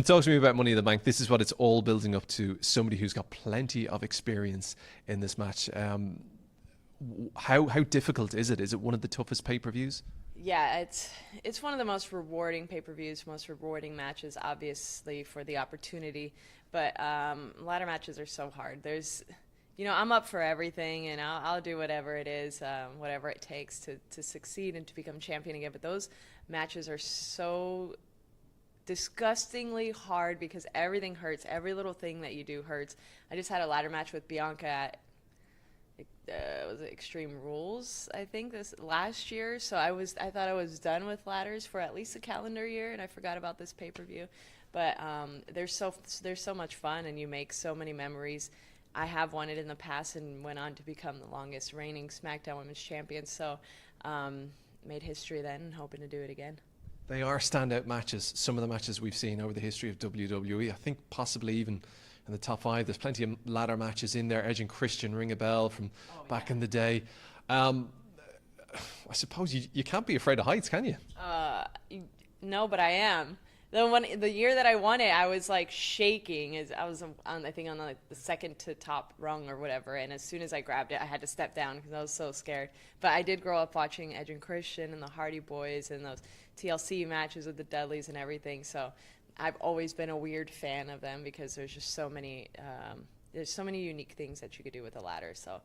Talk to me about Money in the Bank. This is what it's all building up to. Somebody who's got plenty of experience in this match. How difficult is it? Is it one of the toughest pay-per-views? Yeah, it's one of the most rewarding pay-per-views, most rewarding matches, obviously for the opportunity. But ladder matches are so hard. I'm up for everything, and I'll do whatever it is, whatever it takes to succeed and to become champion again. But those matches are so disgustingly hard because everything hurts. Every little thing that you do hurts. I just had a ladder match with Bianca at was it Extreme Rules, I think, this last year. So I thought I was done with ladders for at least a calendar year, and I forgot about this pay-per-view. But they're so much fun, and you make so many memories. I have won it in the past and went on to become the longest reigning SmackDown Women's Champion. So made history then, and hoping to do it again. They are standout matches. Some of the matches we've seen over the history of WWE, I think possibly even in the top five. There's plenty of ladder matches in there. Edge and Christian ring a bell from back in the day. I suppose you can't be afraid of heights, can you? No, but I am. The year that I won it, I was like shaking. As I was on the second to top rung or whatever, and as soon as I grabbed it, I had to step down because I was so scared. But I did grow up watching Edge and Christian and the Hardy Boys and those TLC matches with the Dudleys and everything. So I've always been a weird fan of them because there's just so many unique things that you could do with a ladder. So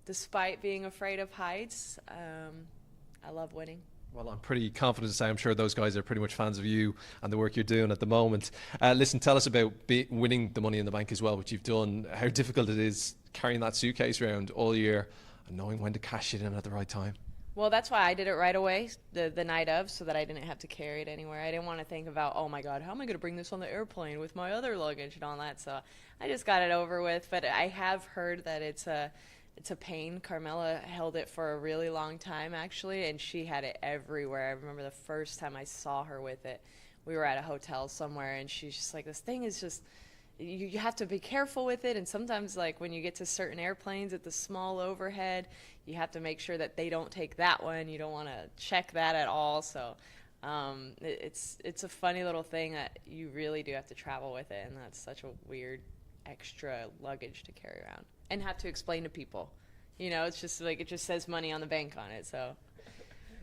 despite being afraid of heights, I love winning. Well, I'm pretty confident to say I'm sure those guys are pretty much fans of you and the work you're doing at the moment. Listen, tell us about winning the Money in the Bank as well, which you've done, how difficult it is carrying that suitcase around all year and knowing when to cash it in at the right time. Well, that's why I did it right away, the night of, so that I didn't have to carry it anywhere. I didn't want to think about, oh my God, how am I going to bring this on the airplane with my other luggage and all that. So I just got it over with. But I have heard that it's a pain. Carmella held it for a really long time, actually, and she had it everywhere. I remember the first time I saw her with it. We were at a hotel somewhere, and she's just like, this thing is just, you have to be careful with it. And sometimes, like, when you get to certain airplanes at the small overhead, you have to make sure that they don't take that one. You don't want to check that at all. So it's a funny little thing that you really do have to travel with it, and that's such a weird extra luggage to carry around and have to explain to people. It's just like it just says money on the bank on it. So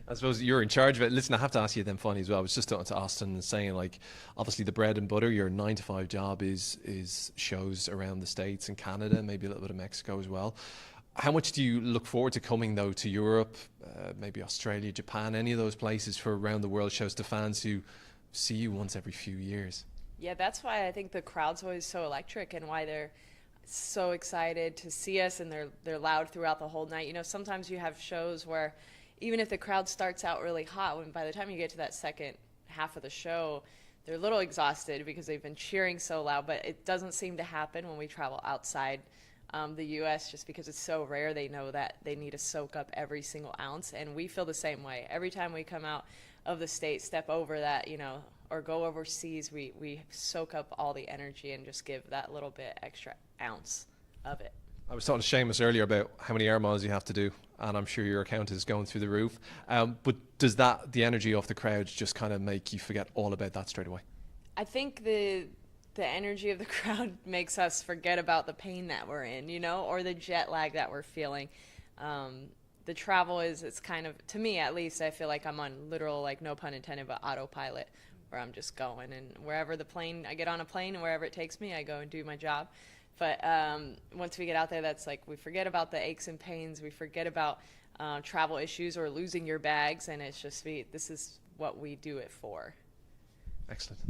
I suppose you're in charge of it. Listen, I have to ask you then funny as well. I was just talking to Austin and saying, like, obviously the bread and butter, your 9 to 5 job is shows around the States and Canada, maybe a little bit of Mexico as well. How much do you look forward to coming, though, to Europe, maybe Australia, Japan, any of those places for around the world shows to fans who see you once every few years? Yeah, that's why I think the crowd's always so electric and why they're so excited to see us, and they're loud throughout the whole night. Sometimes you have shows where even if the crowd starts out really hot, when by the time you get to that second half of the show, they're a little exhausted because they've been cheering so loud. But it doesn't seem to happen when we travel outside the U.S. just because it's so rare. They know that they need to soak up every single ounce, and we feel the same way. Every time we come out of the state, step over that, or go overseas, we soak up all the energy and just give that little bit extra ounce of it. I was talking to Seamus earlier about how many air miles you have to do, and I'm sure your account is going through the roof. But does the energy of the crowd just kind of make you forget all about that straight away? I think the energy of the crowd makes us forget about the pain that we're in, or the jet lag that we're feeling. The travel it's kind of, to me at least, I feel like I'm on literal, like, no pun intended, but autopilot, where I'm just going, and wherever I get on a plane and wherever it takes me, I go and do my job. But once we get out there, that's like, we forget about the aches and pains, we forget about travel issues or losing your bags, and it's just, this is what we do it for. Excellent.